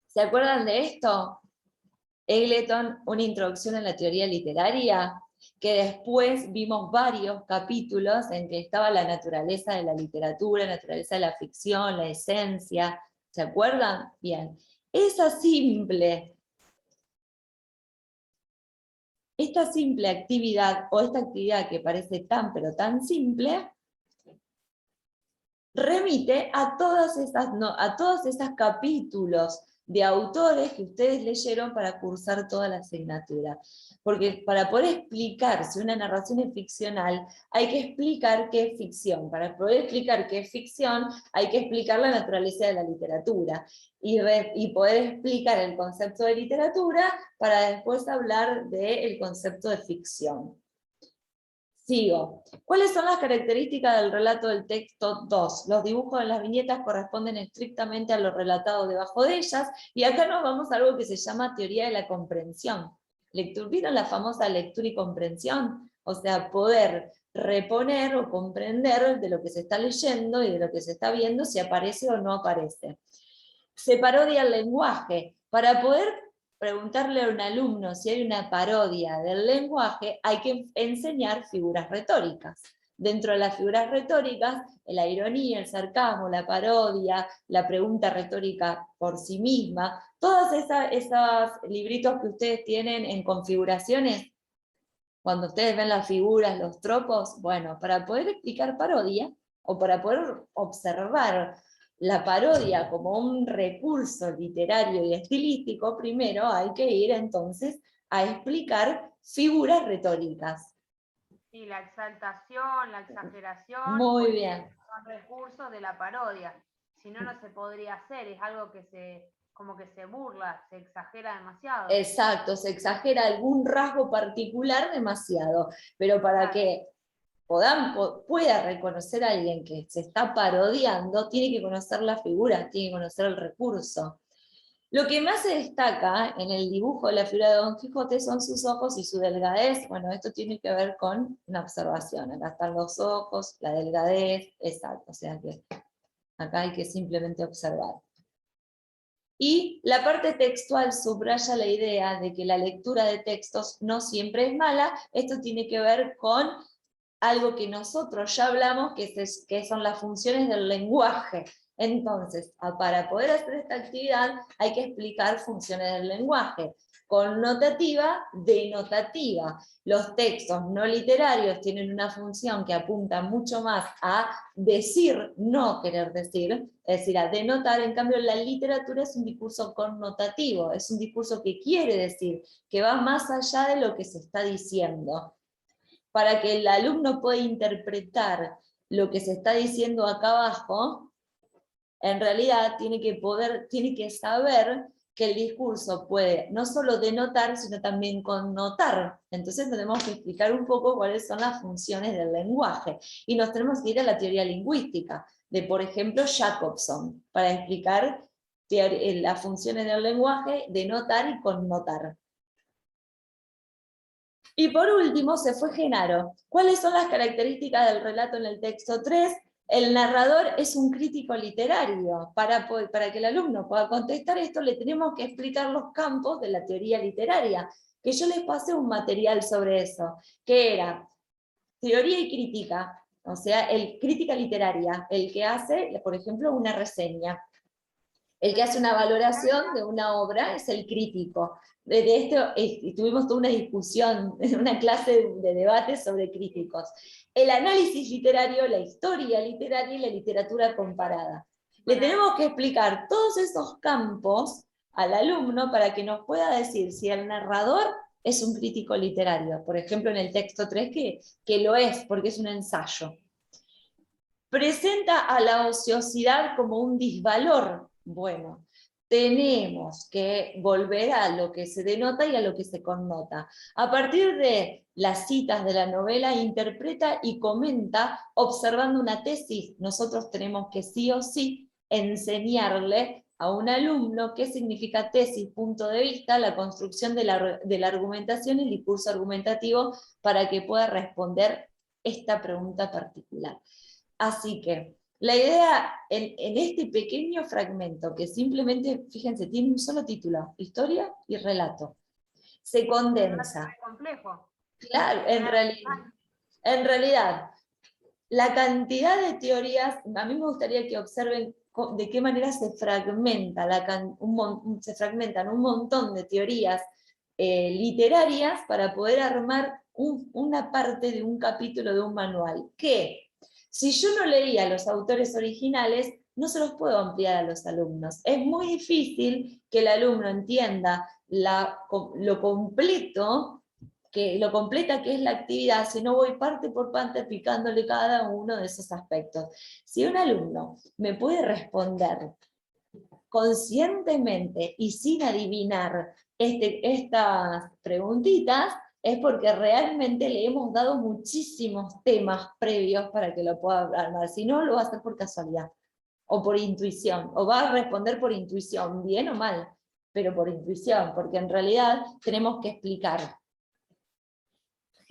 ¿Se acuerdan de esto? Eggleton, una introducción a la teoría literaria, que después vimos varios capítulos en que estaba la naturaleza de la literatura, la naturaleza de la ficción, la esencia. ¿Se acuerdan? Bien. Esta simple actividad, o esta actividad que parece tan pero tan simple, remite a todos estos capítulos de autores que ustedes leyeron para cursar toda la asignatura. Porque para poder explicar si una narración es ficcional, hay que explicar qué es ficción. Para poder explicar qué es ficción, hay que explicar la naturaleza de la literatura. Y poder explicar el concepto de literatura para después hablar del concepto de ficción. Sigo. ¿Cuáles son las características del relato del texto 2? Los dibujos en las viñetas corresponden estrictamente a lo relatado debajo de ellas, y acá nos vamos a algo que se llama teoría de la comprensión. ¿Vieron la famosa lectura y comprensión? O sea, poder reponer o comprender de lo que se está leyendo y de lo que se está viendo, si aparece o no aparece. Se parodia el lenguaje. Para poder preguntarle a un alumno si hay una parodia del lenguaje, hay que enseñar figuras retóricas. Dentro de las figuras retóricas, la ironía, el sarcasmo, la parodia, la pregunta retórica por sí misma, todos esos libritos que ustedes tienen en configuraciones, cuando ustedes ven las figuras, los tropos, bueno, para poder explicar parodia, o para poder observar la parodia como un recurso literario y estilístico, primero hay que ir entonces a explicar figuras retóricas. Y la exaltación, la exageración, Muy pues, bien. son recursos de la parodia. Si no, no se podría hacer, es algo que como que se burla, se exagera demasiado. Exacto, se exagera algún rasgo particular demasiado, pero para Claro. que pueda reconocer a alguien que se está parodiando, tiene que conocer la figura, tiene que conocer el recurso. Lo que más se destaca en el dibujo de la figura de Don Quijote son sus ojos y su delgadez. Bueno, esto tiene que ver con una observación. Acá están los ojos, la delgadez, exacto. O sea que acá hay que simplemente observar. Y la parte textual subraya la idea de que la lectura de textos no siempre es mala. Esto tiene que ver con algo que nosotros ya hablamos, que son las funciones del lenguaje. Entonces, para poder hacer esta actividad hay que explicar funciones del lenguaje, connotativa, denotativa. Los textos no literarios tienen una función que apunta mucho más a decir, no querer decir, es decir, a denotar. En cambio, la literatura es un discurso connotativo, es un discurso que quiere decir, que va más allá de lo que se está diciendo. Para que el alumno pueda interpretar lo que se está diciendo acá abajo, en realidad tiene que saber que el discurso puede no solo denotar, sino también connotar. Entonces tenemos que explicar un poco cuáles son las funciones del lenguaje. Y nos tenemos que ir a la teoría lingüística, de por ejemplo Jacobson, para explicar las funciones del lenguaje, denotar y connotar. Y por último se fue Genaro. ¿Cuáles son las características del relato en el texto 3? El narrador es un crítico literario. Para que el alumno pueda contestar esto, le tenemos que explicar los campos de la teoría literaria, que yo les pasé un material sobre eso, que era teoría y crítica, o sea, crítica literaria, el que hace, por ejemplo, una reseña. El que hace una valoración de una obra es el crítico. De esto tuvimos toda una discusión, una clase de debate sobre críticos. El análisis literario, la historia literaria y la literatura comparada. Le tenemos que explicar todos esos campos al alumno para que nos pueda decir si el narrador es un crítico literario. Por ejemplo, en el texto 3 que lo es, porque es un ensayo. Presenta a la ociosidad como un disvalor. Bueno, tenemos que volver a lo que se denota y a lo que se connota. A partir de las citas de la novela, interpreta y comenta observando una tesis. Nosotros tenemos que sí o sí enseñarle a un alumno qué significa tesis, punto de vista, la construcción de la argumentación y el discurso argumentativo para que pueda responder esta pregunta particular. Así que la idea en este pequeño fragmento, que simplemente, fíjense, tiene un solo título, historia y relato, se condensa. Es complejo. Claro, en realidad, la cantidad de teorías, a mí me gustaría que observen de qué manera se fragmentan un montón de teorías literarias para poder armar una parte de un capítulo de un manual, que si yo no leía los autores originales, no se los puedo ampliar a los alumnos. Es muy difícil que el alumno entienda lo completa que es la actividad si no voy parte por parte picándole cada uno de esos aspectos. Si un alumno me puede responder conscientemente y sin adivinar estas preguntitas, es porque realmente le hemos dado muchísimos temas previos para que lo pueda armar. Si no, lo va a hacer por casualidad, o por intuición, o va a responder por intuición, bien o mal, pero por intuición, porque en realidad tenemos que explicar.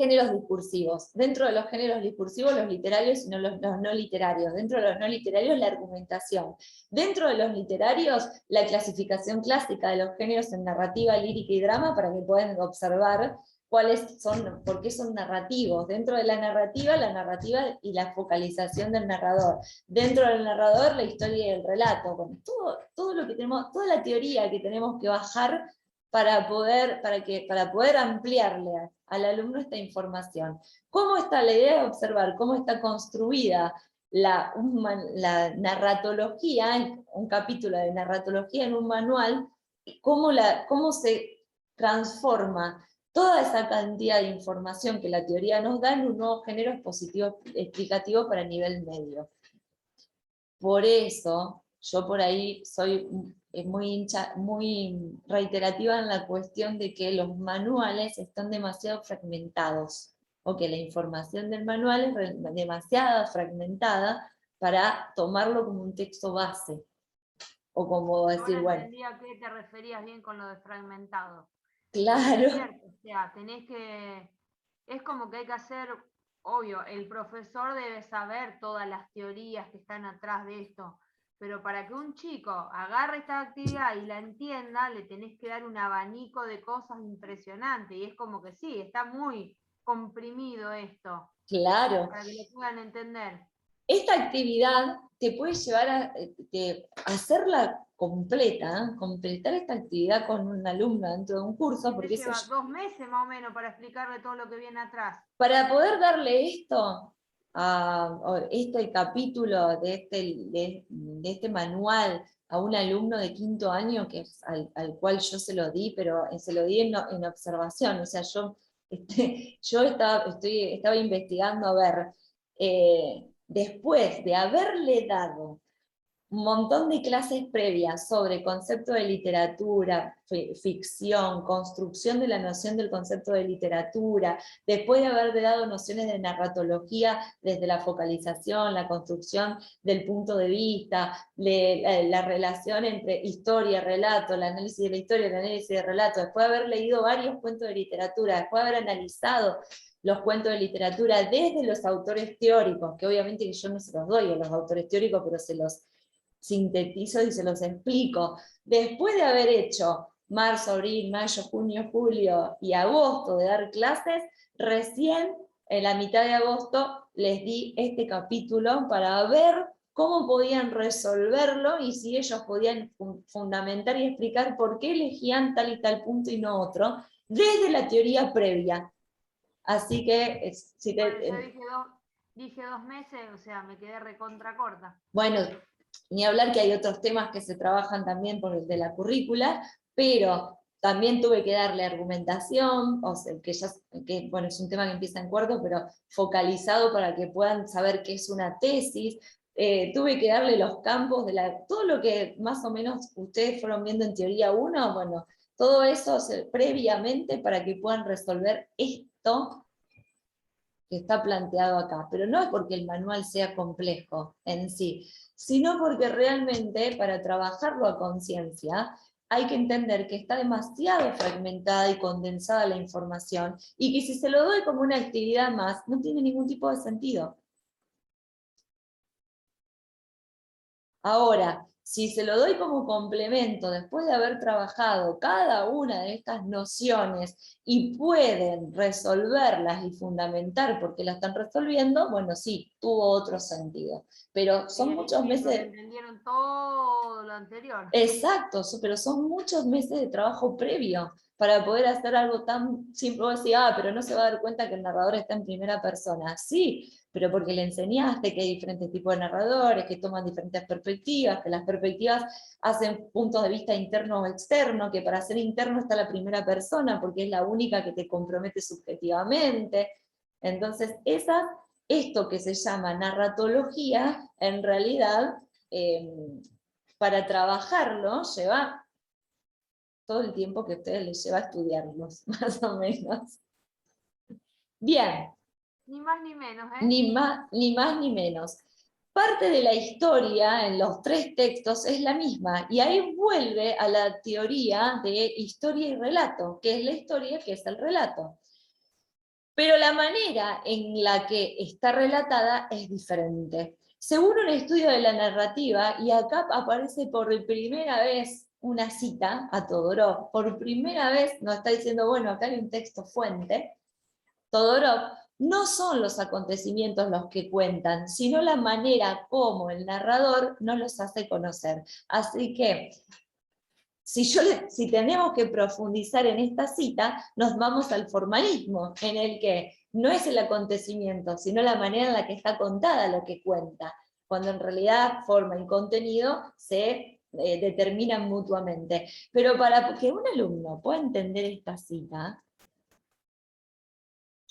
géneros discursivos. Dentro de los géneros discursivos, los literarios y los no literarios. Dentro de los no literarios, la argumentación. Dentro de los literarios, la clasificación clásica de los géneros en narrativa, lírica y drama, para que puedan observar cuáles son, por qué son narrativos. Dentro de la narrativa y la focalización del narrador. Dentro del narrador, la historia y el relato. Con todo lo que tenemos, toda la teoría que tenemos que bajar para poder ampliarle al alumno esta información. ¿Cómo está la idea de observar cómo está construida la narratología, un capítulo de narratología en un manual, cómo se transforma toda esa cantidad de información que la teoría nos da en un nuevo género expositivo explicativo para nivel medio? Por eso, yo por ahí soy muy reiterativa en la cuestión de que los manuales están demasiado fragmentados, o que la información del manual es demasiado fragmentada para tomarlo como un texto base, o como decir, Ahora bueno, entendí a qué te referías bien con lo de fragmentado. claro, Es cierto, o sea, es como que hay que hacer, obvio, el profesor debe saber todas las teorías que están atrás de esto, pero para que un chico agarre esta actividad y la entienda, le tenés que dar un abanico de cosas impresionante, y es como que sí, está muy comprimido esto, claro. para que lo puedan entender. Esta actividad te puede llevar a hacerla completa, completar esta actividad con un alumno dentro de un curso, Te porque lleva 2 meses más o menos para explicarle todo lo que viene atrás. para poder darle esto, este capítulo de este manual a un alumno de 5º año, que es al cual yo se lo di, pero se lo di en observación, o sea, yo estaba investigando a ver, después de haberle dado un montón de clases previas sobre concepto de literatura, ficción, construcción de la noción del concepto de literatura, después de haber dado nociones de narratología desde la focalización, la construcción del punto de vista, la relación entre historia, relato, el análisis de la historia, el análisis de relato, después de haber leído varios cuentos de literatura, después de haber analizado los cuentos de literatura desde los autores teóricos, que obviamente que yo no se los doy a los autores teóricos, pero se los sintetizo y se los explico. Después de haber hecho marzo, abril, mayo, junio, julio y agosto de dar clases, recién en la mitad de agosto les di este capítulo para ver cómo podían resolverlo y si ellos podían fundamentar y explicar por qué elegían tal y tal punto y no otro, desde la teoría previa. Así que, Bueno, yo dije 2 meses, o sea, me quedé recontra corta. bueno, ni hablar que hay otros temas que se trabajan también por el de la currícula, pero también tuve que darle argumentación, o sea, bueno, es un tema que empieza en 4º, pero focalizado para que puedan saber qué es una tesis. Tuve que darle los campos todo lo que más o menos ustedes fueron viendo en teoría 1, bueno, todo eso previamente para que puedan resolver esto que está planteado acá, pero no es porque el manual sea complejo en sí, sino porque realmente para trabajarlo a conciencia hay que entender que está demasiado fragmentada y condensada la información, y que si se lo doy como una actividad más, no tiene ningún tipo de sentido. Ahora, si se lo doy como complemento después de haber trabajado cada una de estas nociones y pueden resolverlas y fundamentar por qué las están resolviendo, bueno, sí, tuvo otro sentido. Pero son muchos meses... Entendieron todo lo anterior. Exacto, pero son muchos meses de trabajo previo para poder hacer algo tan simple. Vos decís, pero no se va a dar cuenta que el narrador está en primera persona. Sí, pero porque le enseñaste que hay diferentes tipos de narradores, que toman diferentes perspectivas, que las perspectivas hacen puntos de vista interno o externo, que para ser interno está la primera persona, porque es la única que te compromete subjetivamente. Entonces, esto que se llama narratología, en realidad, para trabajarlo lleva todo el tiempo que a ustedes les lleva a estudiarlos, más o menos. Bien. Ni más ni menos, ¿eh? Ni más ni menos. Parte de la historia en los 3 textos es la misma, y ahí vuelve a la teoría de historia y relato, que es la historia, que es el relato. pero la manera en la que está relatada es diferente. Según un estudio de la narrativa, y acá aparece por primera vez una cita a Todorov, por primera vez nos está diciendo, bueno, acá hay un texto fuente, Todorov, no son los acontecimientos los que cuentan, sino la manera como el narrador nos los hace conocer. Así que, si tenemos que profundizar en esta cita, nos vamos al formalismo, en el que no es el acontecimiento, sino la manera en la que está contada lo que cuenta, cuando en realidad forma y contenido se determinan mutuamente. Pero para que un alumno pueda entender esta cita,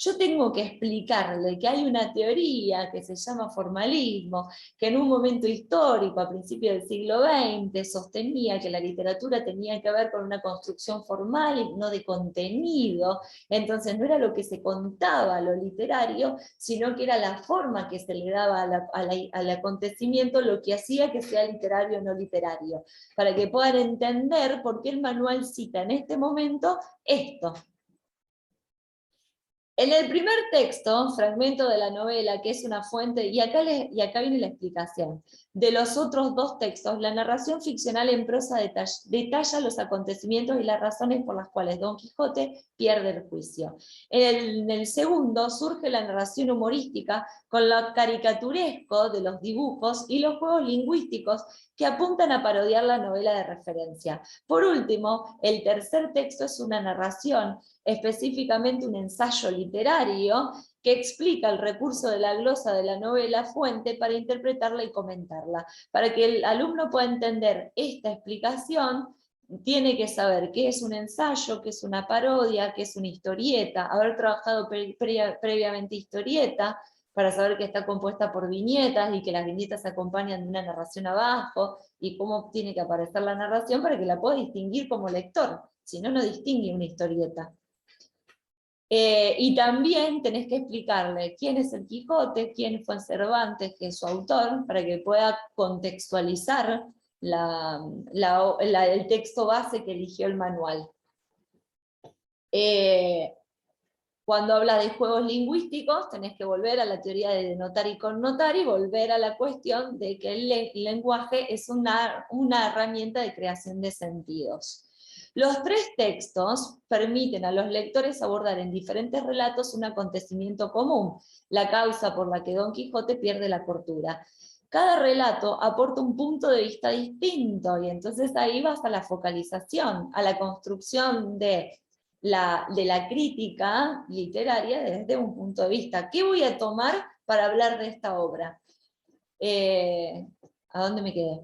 yo tengo que explicarle que hay una teoría que se llama formalismo, que en un momento histórico, a principios del siglo XX, sostenía que la literatura tenía que ver con una construcción formal y no de contenido. Entonces no era lo que se contaba lo literario, sino que era la forma que se le daba al acontecimiento lo que hacía que sea literario o no literario. Para que puedan entender por qué el manual cita en este momento esto. En el primer texto, fragmento de la novela, que es una fuente, y acá viene la explicación, de los otros dos textos, la narración ficcional en prosa detalla los acontecimientos y las razones por las cuales Don Quijote pierde el juicio. En el segundo surge la narración humorística con lo caricaturesco de los dibujos y los juegos lingüísticos que apuntan a parodiar la novela de referencia. Por último, el tercer texto es una narración, específicamente un ensayo literario que explica el recurso de la glosa de la novela fuente para interpretarla y comentarla. Para que el alumno pueda entender esta explicación, tiene que saber qué es un ensayo, qué es una parodia, qué es una historieta, haber trabajado previamente historieta, para saber que está compuesta por viñetas y que las viñetas acompañan de una narración abajo, y cómo tiene que aparecer la narración para que la pueda distinguir como lector, si no, no distingue una historieta. Y también tenés que explicarle quién es el Quijote, quién fue Cervantes, que es su autor, para que pueda contextualizar el texto base que eligió el manual. Cuando habla de juegos lingüísticos, tenés que volver a la teoría de denotar y connotar y volver a la cuestión de que el lenguaje es una herramienta de creación de sentidos. Los tres textos permiten a los lectores abordar en diferentes relatos un acontecimiento común, la causa por la que Don Quijote pierde la cordura. Cada relato aporta un punto de vista distinto, y entonces ahí vas a la focalización, a la construcción de la crítica literaria desde un punto de vista. ¿Qué voy a tomar para hablar de esta obra? ¿A dónde me quedé?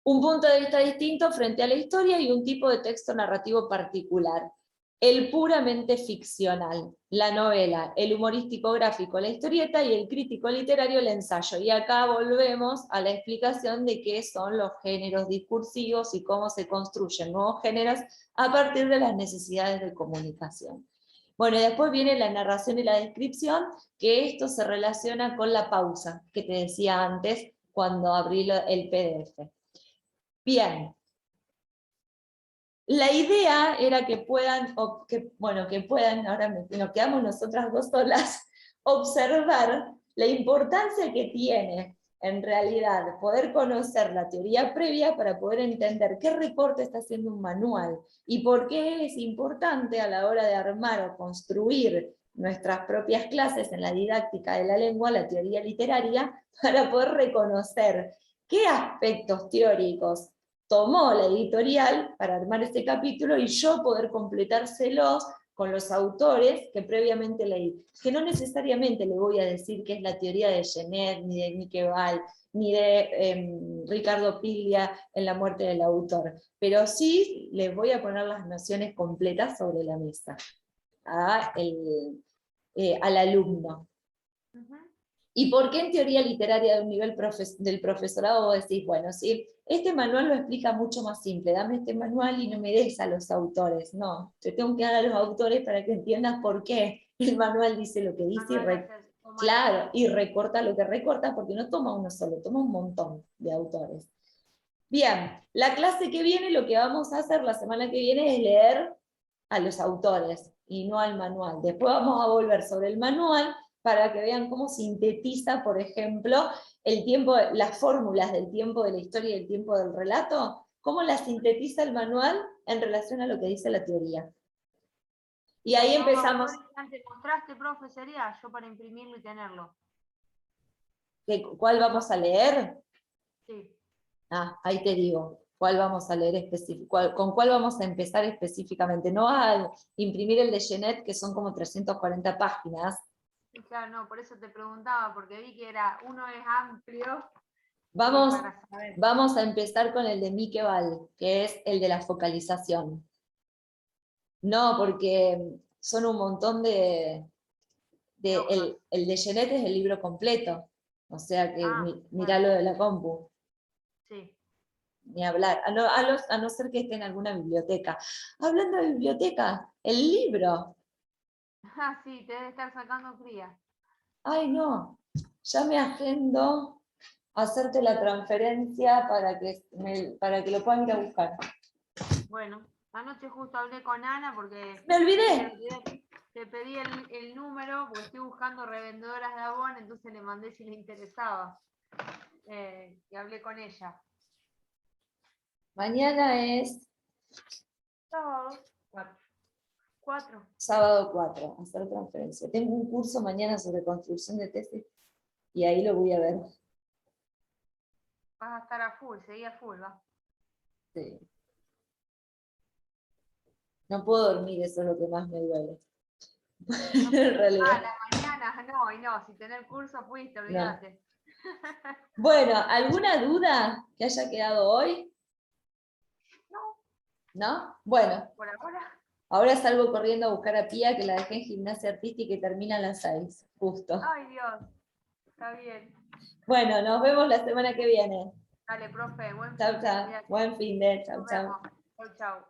Un punto de vista distinto frente a la historia y un tipo de texto narrativo particular. El puramente ficcional, la novela, el humorístico gráfico, la historieta, y el crítico literario, el ensayo. Y acá volvemos a la explicación de qué son los géneros discursivos y cómo se construyen nuevos géneros a partir de las necesidades de comunicación. Bueno, y después viene la narración y la descripción, que esto se relaciona con la pausa, que te decía antes cuando abrí el PDF. Bien. La idea era que puedan, ahora nos quedamos nosotras dos solas, observar la importancia que tiene en realidad poder conocer la teoría previa para poder entender qué reporte está haciendo un manual y por qué es importante a la hora de armar o construir nuestras propias clases en la didáctica de la lengua, la teoría literaria, para poder reconocer qué aspectos teóricos tomó la editorial para armar este capítulo y yo poder completárselos con los autores que previamente leí. Que no necesariamente le voy a decir que es la teoría de Genet, ni de Niqueval, ni de Ricardo Piglia en La muerte del autor, pero sí les voy a poner las nociones completas sobre la mesa al alumno. ¿Y por qué en teoría literaria de un nivel del profesorado vos decís, bueno, sí, este manual lo explica mucho más simple, dame este manual y no me des a los autores? No, te tengo que dar a los autores para que entiendas por qué el manual dice lo que dice, y recorta lo que recorta, porque no toma uno solo, toma un montón de autores. Bien, la clase que viene, lo que vamos a hacer la semana que viene es leer a los autores. y no al manual. Después vamos a volver sobre el manual para que vean cómo sintetiza, por ejemplo, el tiempo, las fórmulas del tiempo de la historia y el tiempo del relato, cómo las sintetiza el manual en relación a lo que dice la teoría. Y ahí empezamos. ¿Te mostraste, profe? Sería yo para imprimirlo y tenerlo. ¿Cuál vamos a leer? Sí. Ahí te digo, ¿cuál vamos a leer con cuál vamos a empezar específicamente? No a imprimir el de Genet, que son como 340 páginas. Claro, no, por eso te preguntaba, porque vi que uno es amplio. Vamos a empezar con el de Mikeval, que es el de la focalización. No, porque son un montón de el de Genet es el libro completo, o sea que mirá lo de la compu. Sí. Ni hablar, a no ser que esté en alguna biblioteca. Hablando de biblioteca, el libro. Sí, te debe estar sacando cría. Ay, no, ya me agendo a hacerte la transferencia para que lo puedan ir a buscar. Bueno, anoche justo hablé con Ana porque... ¡Me olvidé! Te pedí el número porque estoy buscando revendedoras de Avon, entonces le mandé si le interesaba. Y hablé con ella. Mañana es... Sábado 4. Sábado 4, hacer transferencia. Tengo un curso mañana sobre construcción de tesis y ahí lo voy a ver. Vas a estar a full, seguí a full, va. Sí. No puedo dormir, eso es lo que más me duele. En realidad. La mañana, no, si tenés curso fuiste, olvídate. No. Bueno, ¿alguna duda que haya quedado hoy? No. ¿No? Bueno. Por ahora. Ahora salgo corriendo a buscar a Pía, que la dejé en gimnasia artística y termina a las 6, justo. Ay, Dios. Está bien. Bueno, nos vemos la semana que viene. Dale, profe. Buen Chau, fin de chau. Buen fin de. Chau, chau. Chau, chau.